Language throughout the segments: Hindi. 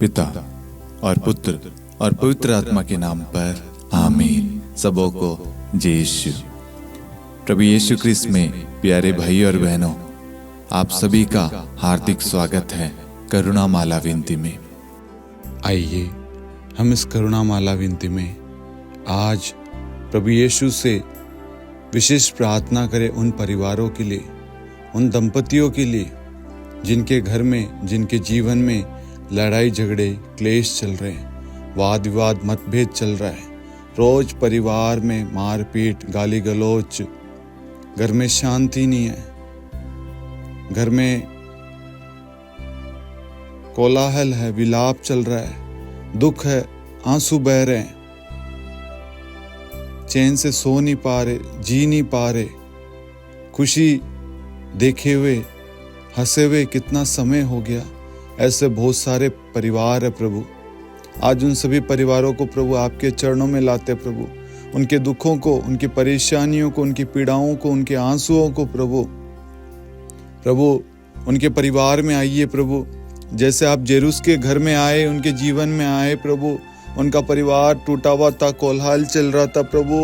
पिता और पुत्र और पवित्र आत्मा के नाम पर आमीन। सबों को जय यीशु। प्रभु यीशु क्रिस्त में प्यारे भाई और बहनों, आप सभी का हार्दिक स्वागत है करुणा माला विनती में। आइए हम इस करुणा माला विनती में आज प्रभु यीशु से विशेष प्रार्थना करें उन परिवारों के लिए, उन दंपतियों के लिए जिनके घर में, जिनके जीवन में लड़ाई झगड़े क्लेश चल रहे हैं, वाद विवाद मतभेद चल रहा है, रोज परिवार में मारपीट गाली गलौज, घर में शांति नहीं है, घर में कोलाहल है, विलाप चल रहा है, दुख है, आंसू बह रहे हैं, चैन से सो नहीं पा रहे, जी नहीं पा रहे, खुशी देखे हुए हंसे हुए कितना समय हो गया। ऐसे बहुत सारे परिवार है प्रभु। आज उन सभी परिवारों को प्रभु आपके चरणों में लाते प्रभु, उनके दुखों को, उनकी परेशानियों को, उनकी पीड़ाओं को, उनके आंसुओं को प्रभु उनके परिवार में आइए प्रभु। जैसे आप जेरूस के घर में आए, उनके जीवन में आए प्रभु, उनका परिवार टूटा हुआ था, कोलाहल चल रहा था प्रभु,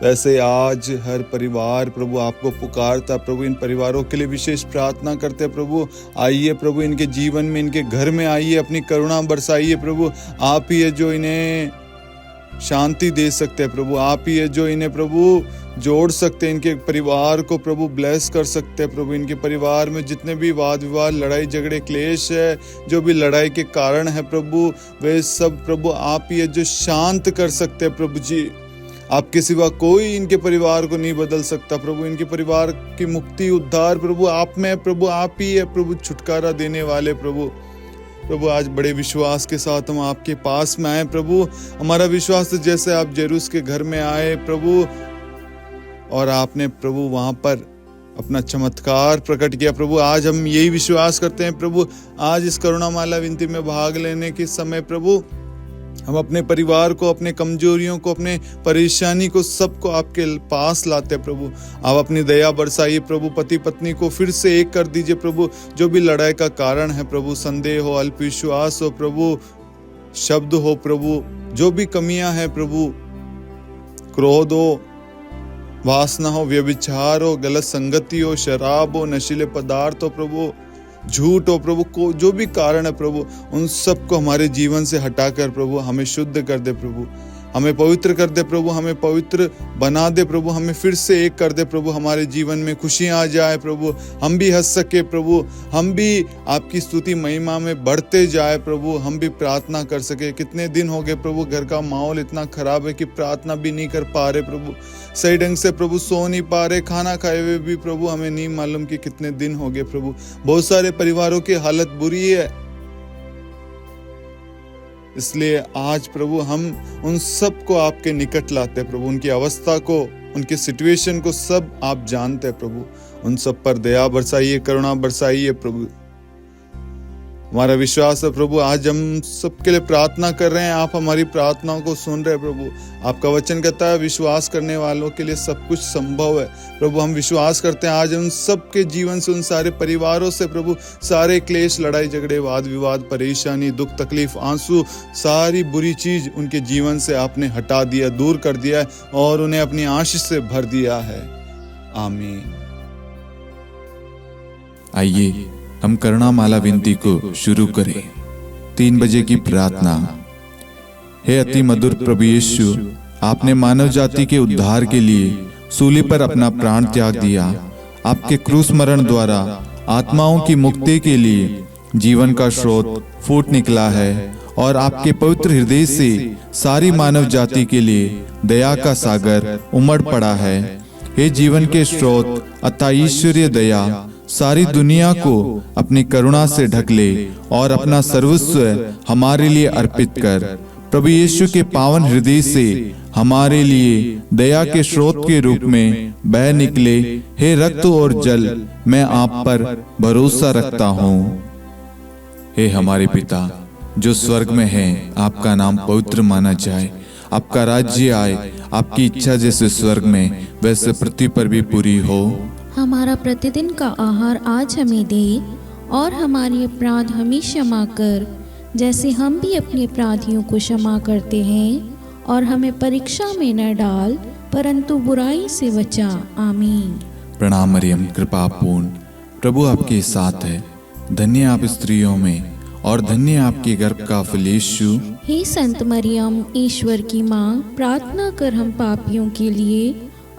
वैसे आज हर परिवार प्रभु आपको पुकारता प्रभु। इन परिवारों के लिए विशेष प्रार्थना करते प्रभु। आइए प्रभु, इनके जीवन में, इनके घर में आइए, अपनी करुणा बरसाइए प्रभु। आप ही है जो इन्हें शांति दे सकते हैं प्रभु, आप ही है जो इन्हें प्रभु जोड़ सकते हैं, इनके परिवार को प्रभु ब्लेस कर सकते हैं प्रभु। इनके परिवार में जितने भी वाद विवाद, लड़ाई झगड़े क्लेश है, जो भी लड़ाई के कारण है प्रभु, वे सब प्रभु आप ही है जो शांत कर सकते हैं प्रभु जी। आपके सिवा कोई इनके परिवार को नहीं बदल सकता प्रभु। इनके परिवार की मुक्ति उद्धार प्रभु आप में प्रभु, आप ही है प्रभु छुटकारा देने वाले प्रभु। आज बड़े विश्वास के साथ हम आपके पास में आए प्रभु। हमारा विश्वास है जैसे आप जेरूस के घर में आए प्रभु और आपने प्रभु वहां पर अपना चमत्कार प्रकट किया प्रभु, आज हम यही विश्वास करते हैं प्रभु। आज इस करुणा माला विनती में भाग लेने के समय प्रभु हम अपने परिवार को, अपने कमजोरियों को, अपने परेशानी को, सबको आपके पास लाते प्रभु। आप अपनी दया बरसाइए प्रभु। पति पत्नी को फिर से एक कर दीजिए प्रभु। जो भी लड़ाई का कारण है प्रभु, संदेह हो, अल्पविश्वास हो प्रभु, शब्द हो प्रभु, जो भी कमियां हैं प्रभु, क्रोध हो, वासना हो, व्यभिचार हो, गलत संगति हो, शराब हो, नशीले पदार्थ हो प्रभु, झूठ हो प्रभु, को जो भी कारण है प्रभु, उन सबको हमारे जीवन से हटाकर प्रभु हमें शुद्ध कर दे प्रभु, हमें पवित्र कर दे प्रभु, हमें पवित्र बना दे प्रभु, हमें फिर से एक कर दे प्रभु। हमारे जीवन में खुशियां आ जाए प्रभु, हम भी हंस सके प्रभु, हम भी आपकी स्तुति महिमा में बढ़ते जाए प्रभु, हम भी प्रार्थना कर सके। कितने दिन हो गए प्रभु, घर का माहौल इतना खराब है कि प्रार्थना भी नहीं कर पा रहे प्रभु, सही ढंग से प्रभु सो नहीं पा रहे, खाना खाए हुए भी प्रभु हमें नहीं मालूम कि कितने दिन हो गए प्रभु। बहुत सारे परिवारों की हालत बुरी है, इसलिए आज प्रभु हम उन सब को आपके निकट लाते प्रभु। उनकी अवस्था को, उनकी सिचुएशन को सब आप जानते हैं प्रभु। उन सब पर दया बरसाइए, करुणा बरसाइए प्रभु। हमारा विश्वास है प्रभु, आज हम सबके लिए प्रार्थना कर रहे हैं, आप हमारी प्रार्थनाओं को सुन रहे हैं प्रभु। आपका वचन कहता है विश्वास करने वालों के लिए सब कुछ संभव है प्रभु। हम विश्वास करते हैं आज उन सबके जीवन से, उन सारे परिवारों से प्रभु, सारे क्लेश, लड़ाई झगड़े, वाद विवाद, परेशानी, दुख तकलीफ, आंसू, सारी बुरी चीज उनके जीवन से आपने हटा दिया, दूर कर दिया है और उन्हें अपनी आशीष से भर दिया है। आमीन। आइए हम करुणा माला विनती को शुरू करें। 3 बजे की प्रार्थना। हे अति मधुर प्रभु यीशु, आपने मानव जाति के उद्धार के लिए सूली पर अपना प्राण त्याग दिया। आपके क्रूस मरण द्वारा आत्माओं की मुक्ति के लिए जीवन का स्रोत फूट निकला है और आपके पवित्र हृदय से सारी मानव जाति के लिए दया का सागर उमड़ पड़ा है। हे जीवन के स्रोत अतः ईश्वरीय दया सारी दुनिया को अपनी करुणा से ढक ले और अपना सर्वस्व हमारे लिए अर्पित कर। प्रभु यीशु के पावन हृदय से हमारे लिए दया के स्रोत के रूप में बह निकले। हे रक्त और जल, मैं आप पर भरोसा रखता हूँ। हे हमारे पिता जो स्वर्ग में है, आपका नाम पवित्र माना जाए, आपका राज्य आए, आपकी इच्छा जैसे स्वर्ग में वैसे पृथ्वी पर भी पूरी हो। हमारा प्रतिदिन का आहार आज हमें दे और हमारे अपराध हमें क्षमा कर जैसे हम भी अपने अपराधियों को क्षमा करते हैं, और हमें परीक्षा में न डाल परंतु बुराई से बचा। आमीन। प्रणाम मरियम, कृपा पूर्ण, प्रभु आपके साथ है। धन्य आप स्त्रियों में और धन्य आपके गर्भ का फल यीशु। हे संत मरियम, ईश्वर की माँ, प्रार्थना कर हम पापियों के लिए,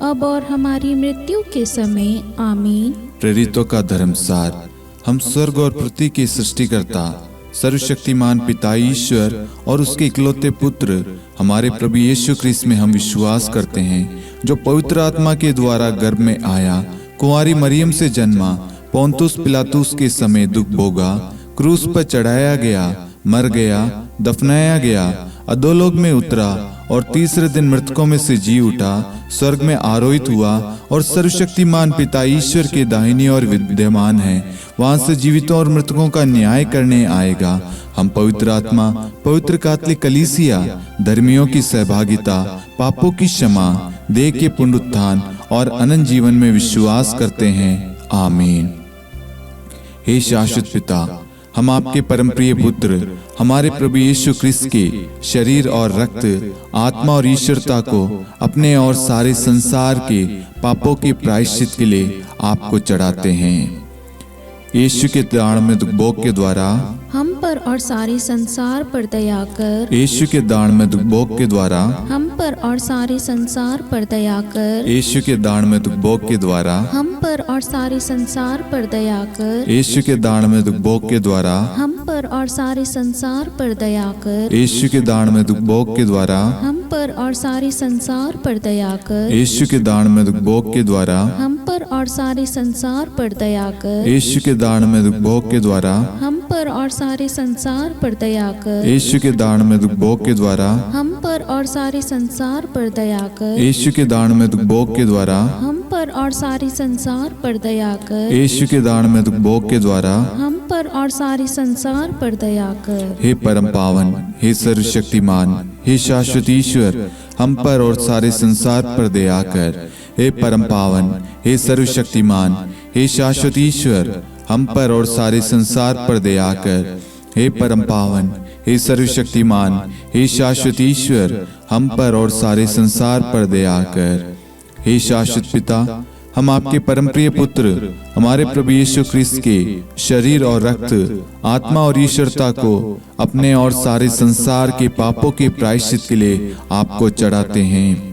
अब और हमारी मृत्यु के समय। आमीन। प्रेरितों का धर्मसार। हम स्वर्ग और पृथ्वी के सृष्टिकर्ता सर्वशक्तिमान पिता ईश्वर और उसके इकलौते पुत्र हमारे प्रभु यीशु ख्रिस्त में हम विश्वास करते हैं, जो पवित्र आत्मा के द्वारा गर्भ में आया, कुंवारी मरियम से जन्मा, पोंतुस पिलातुस के समय दुख भोगा, क्रूस पर चढ़ाया गया, मर गया, दफनाया गया, अधोलोक में उतरा और तीसरे दिन मृतकों में से जी उठा, स्वर्ग में आरोहित हुआ और सर्वशक्तिमान पिता ईश्वर के दाहिनी ओर विद्यमान है, वहां से जीवितों और मृतकों का न्याय करने आएगा। हम पवित्र आत्मा, पवित्र कैथोलिक कलीसिया, धर्मियों की सहभागिता, पापों की क्षमा, देह के पुनरुत्थान और अनंत जीवन में विश्वास करते हैं। आमीन। हे शाश्वत पिता, हम आपके परम प्रिय पुत्र हमारे प्रभु यीशु ख्रिस्त के शरीर और रक्त, आत्मा और ईश्वरता को अपने और सारे संसार के पापों के प्रायश्चित के लिए आपको चढ़ाते हैं। यीशु के दान में दुख भोग के द्वारा हम पर और सारे संसार पर दया कर। यीशु के दान में दुख भोग के द्वारा हम पर और सारे संसार पर दया कर। यीशु के दान में दुख भोग के द्वारा हम पर और सारे संसार पर दया कर। यीशु के दान में दुख भोग के द्वारा हम पर और सारे संसार पर दया कर। यीशु के दान में दुख भोग के द्वारा हम पर और सारे संसार पर दया कर। यीशु के दान में दुख भोग के द्वारा हम पर और सारे संसार पर दया कर। यीशु के दान में दुख भोग के द्वारा हम पर और सारे संसार पर दया कर। यीशु के दान में दुख भोग के द्वारा हम पर और सारे संसार पर दया कर। यीशु के दान में दुख भोग के द्वारा हम पर और सारे संसार पर दया कर। यीशु के दान में दुख भोग के द्वारा हम पर और सारे संसार पर दया कर। हे परम पावन, हे सर्वशक्तिमान, हे शाश्वत ईश्वर, हम पर और सारे संसार पर दया कर। हे परम पावन, हे सर्वशक्तिमान, हे शाश्वत ईश्वर, हम पर और सारे संसार पर दया कर। हे परम पावन, हे सर्वशक्तिमान, हे शाश्वत ईश्वर, हम पर और सारे संसार पर दया कर। हे शाश्वत पिता, हम आपके परम प्रिय पुत्र हमारे प्रभु यीशु ख्रिस्त के शरीर और रक्त, आत्मा और ईश्वरता को अपने और सारे संसार के पापों के प्रायश्चित के लिए आपको चढ़ाते हैं।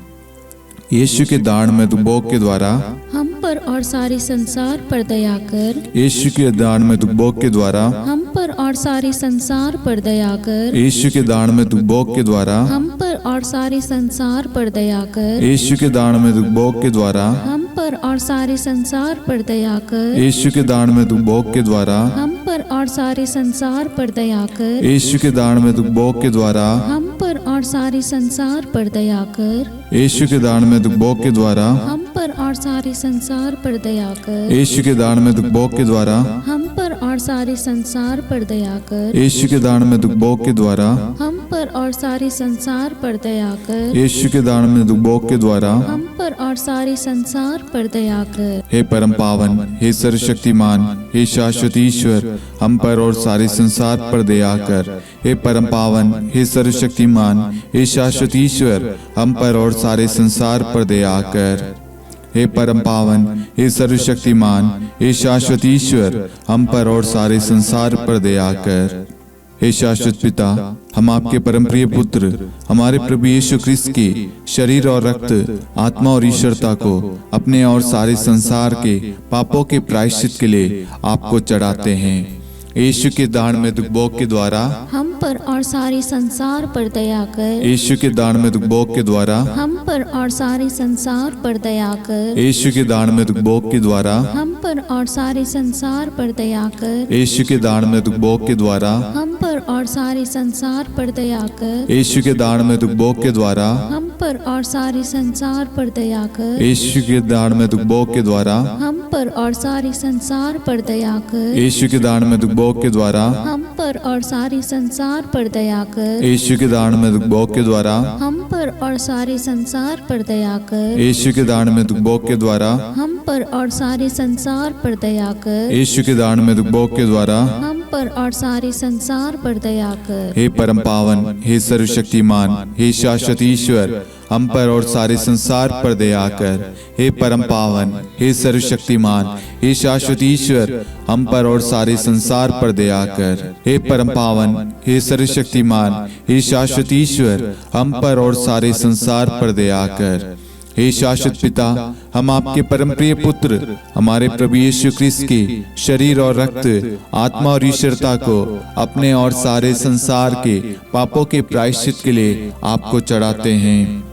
यीशु के दान में दुख भोग के द्वारा हम पर और सारे संसार पर दया कर। यीशु के दान में दुख भोग के द्वारा हम पर और सारे संसार पर दया कर। यीशु के दान में दुख भोग के द्वारा हम पर और सारे संसार पर दया कर। यीशु के दान में दुख भोग के द्वारा हम पर और सारे संसार पर दया कर। यीशु के दान में दुख भोग के द्वारा हम पर और सारे संसार पर दया कर। यीशु के दान में दुख भोग के द्वारा हम पर और सारे संसार पर दया कर। यीशु के दान में दुख भोग के द्वारा हम पर और सारे संसार पर दया कर। यीशु के दान में दुख भोग के द्वारा हम पर और सारे संसार पर दया कर। यीशु के दान में दुख भोग के द्वारा हम पर और सारे संसार पर दया कर। यीशु के दान में दुख भोग के द्वारा हम पर और सारे संसार पर दया कर। हे परम पावन, हे सर्वशक्तिमान, हे शाश्वत ईश्वर, हम पर और सारे संसार पर दया कर। हे परम पावन, हे सर्वशक्तिमान, हे शाश्वत ईश्वर, हम पर और सारे संसार पर दया कर। हे परम पावन, हे सर्वशक्तिमान, हे शाश्वत ईश्वर, हम पर और सारे संसार पर दया कर। हे शाश्वत पिता, हम आपके परम प्रिय पुत्र हमारे प्रभु यीशु ख्रिस्त के शरीर और रक्त, आत्मा और ईश्वरता को अपने और सारे संसार के पापों के प्रायश्चित के लिए आपको चढ़ाते हैं। यीशु के दान में दुख भोग के द्वारा हम पर और सारे संसार पर दया कर। यीशु के दान में दुख भोग के द्वारा हम पर और सारे संसार पर दया कर। यीशु के दान में दुख भोग के द्वारा हम पर और सारे संसार पर दया कर। यीशु के दान में दुख भोग के द्वारा हम पर और सारे संसार पर दया कर। यीशु के दान में दुख भोग के द्वारा हम पर और सारे संसार पर दया कर। यीशु के दान में दुख भोग के द्वारा हम पर और सारे संसार पर दया कर। यीशु के दान में दुख भोग के द्वारा हम पर और सारे संसार पर दया कर। यीशु के दान में दुख भोग के द्वारा हम पर और सारे संसार पर दया कर। यीशु के दान में दुख भोग के द्वारा हम पर और सारे संसार पर दया कर। यीशु के दान में दुख भोग के द्वारा हम पर और सारे संसार पर दया कर। हे परम पावन, हे सर्वशक्तिमान, हे शाश्वत ईश्वर, हम पर और सारे संसार पर दया कर। हे परम पावन, हे सर्वशक्तिमान, हे शाश्वत ईश्वर, हम पर और सारे संसार पर दया कर। हे परम पावन, हे सर्वशक्तिमान, हे शाश्वत ईश्वर, हम पर और सारे संसार पर दया कर। हे शाश्वत पिता, हम आपके परम प्रिय पुत्र हमारे प्रभु यीशु ख्रिस्त के शरीर और रक्त, आत्मा और ईश्वरता को अपने और सारे संसार के पापों के प्रायश्चित के लिए आपको चढ़ाते हैं।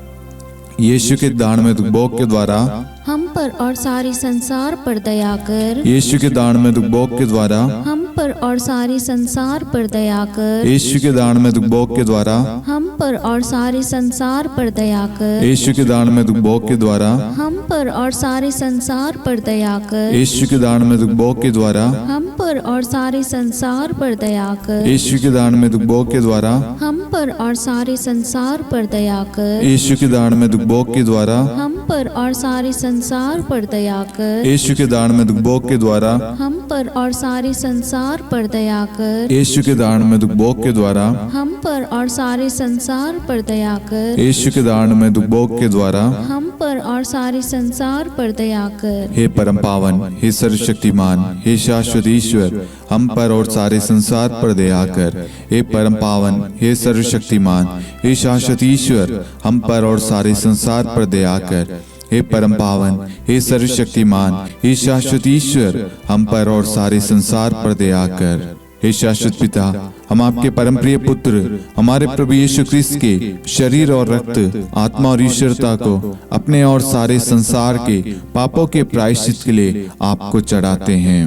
यीशु के दान में भोग के द्वारा हम पर और सारे संसार पर दया कर। यीशु के दान में भोग के द्वारा हम पर और सारे संसार पर दया कर। यीशु के दान में भोग के द्वारा हम पर और सारे संसार पर दया कर। यीशु के दान में भोग के द्वारा हम पर और सारे संसार पर दया कर। यीशु के दान में भोग के द्वारा हम पर और सारे संसार पर दया कर। यीशु के दान में भोग के द्वारा हम पर और सारे संसार पर दया कर। यीशु के दान में भोग के द्वारा हम पर और सारे संसार पर दया कर। यीशु के दान में भोग के द्वारा हम पर और सारे संसार पर दया कर। यीशु के दान में भोग के द्वारा हम पर और सारे संसार पर दया कर। यीशु के दान में भोग के द्वारा हम पर और सारे संसार पर दया कर। हे परम पावन, हे सर्वशक्तिमान, हे शाश्वत ईश्वर, हम पर और सारे संसार पर दया कर। हे परम पावन, हे सर्वशक्तिमान, हे शाश्वत ईश्वर, हम पर और सारे संसार पर दया कर। हे परम पावन, हे सर्वशक्तिमान, हे शाश्वत ईश्वर, हम पर और सारे संसार पर दया कर। हे शाश्वत पिता, हम आपके परम प्रिय पुत्र हमारे प्रभु यीशु ख्रिस्त के शरीर और रक्त, आत्मा और ईश्वरता को अपने और सारे संसार के पापों के प्रायश्चित के लिए आपको चढ़ाते हैं।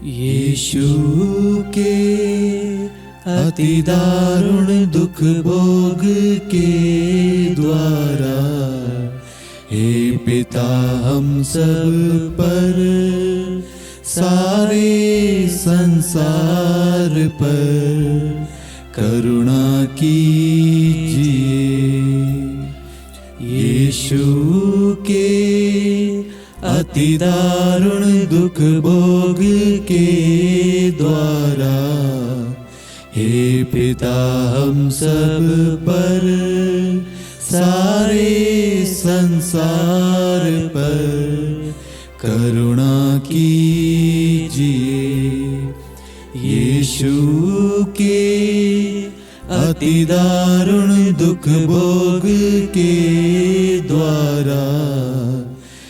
यीशु के अति दारुण दुख भोग के द्वारा हे पिता हम सब पर, सारे संसार पर करुणा कीजिए। यीशु के अति दारुण दुख भोग के द्वारा हे पिता हम सब पर, सारे संसार पर करुणा कीजिए। यीशु के अति दारुण दुख भोग के द्वारा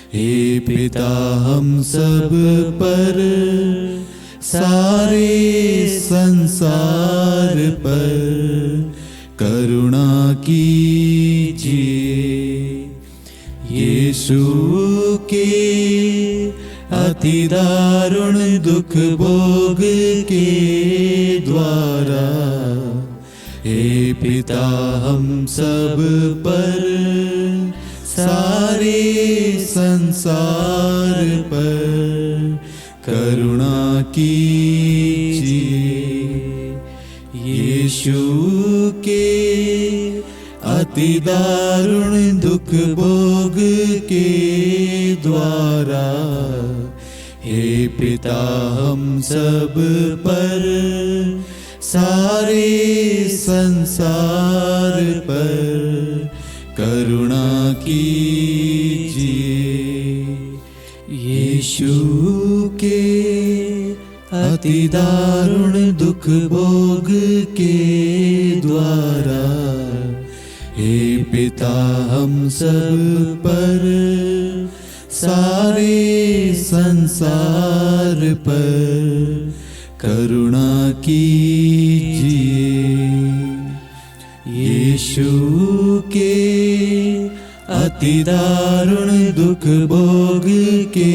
हे पिता हम सब पर, सारे संसार पर करुणा कीजिए। यीशु के अति दारुण दुख भोग के द्वारा हे पिता हम सब पर, सारे संसार पर करुणा कीजिए। यीशु के अति दारुण दुख भोग के द्वारा हे पिता हम सब पर, सारे संसार पर करुणा कीजिए। यीशु के अति दारुण दुख भोग के द्वारा हे पिता हम सब पर, सारे संसार पर करुणा कीजिए। यीशु के अति दारुण दुख भोग के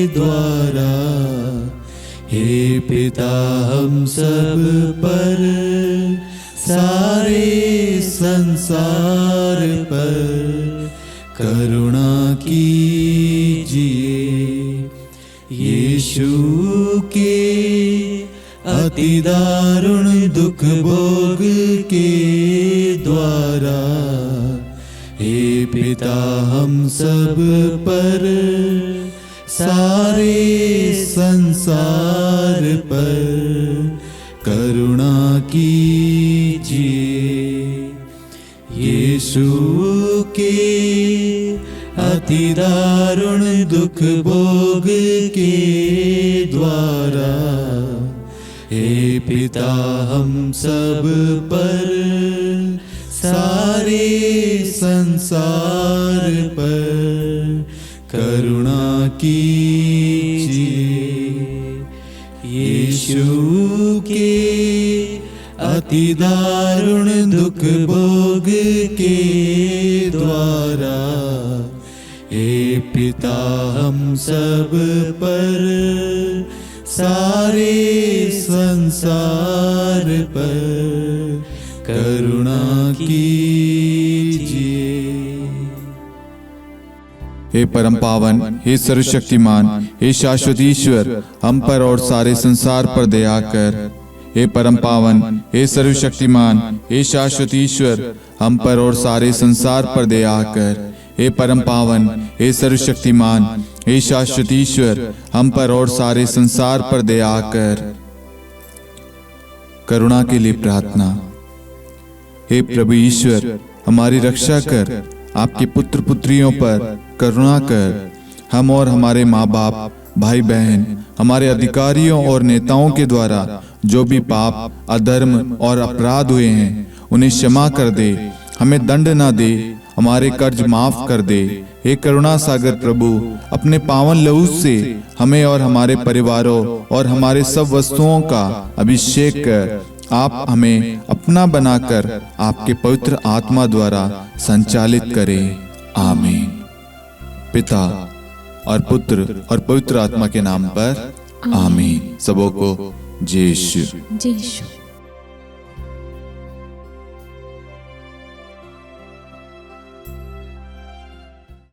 द्वारा हे पिता हम सब पर, सारे संसार पर करुणा कीजिए। यीशु के अति दारुण दुख भोग के द्वारा हे पिता हम सब पर, सारे संसार पर यीशु के अति दारुण दुख भोग के द्वारा हे पिता हम सब पर सारे संसार पर करुणा कीजिए। यीशु के अति दारुण दुख भोग के द्वारा हे पिता हम सब पर सारे संसार पर करुणा कीजिए। हे परम पावन, हे सर्वशक्तिमान, हे शाश्वत ईश्वर, हम पर और सारे संसार पर दया कर। हे परम पावन, हे सर्वशक्तिमान, हे शाश्वत ईश्वर, हम पर और सारे संसार पर दया कर। हे परम पावन, हे सर्वशक्तिमान, हे शाश्वत ईश्वर, हम पर और सारे संसार पर दया कर। करुणा के लिए प्रार्थना। हे प्रभु ईश्वर, हमारी रक्षा कर, आपके पुत्र पुत्रियों पर करुणा कर। हम और हमारे माँ बाप, भाई बहन, हमारे अधिकारियों और नेताओं के द्वारा जो भी पाप, अधर्म और अपराध हुए हैं उन्हें क्षमा कर दे। हमें दंड ना दे, हमारे कर्ज माफ कर दे। हे करुणा सागर प्रभु, अपने पावन लहू से हमें और हमारे परिवारों और हमारे सब वस्तुओं का अभिषेक कर। आप हमें अपना बनाकर आपके पवित्र आत्मा द्वारा संचालित करें। आमीन। पिता और पुत्र और पवित्र आत्मा के नाम पर आमीन। सबों को जय यीशु। जय यीशु।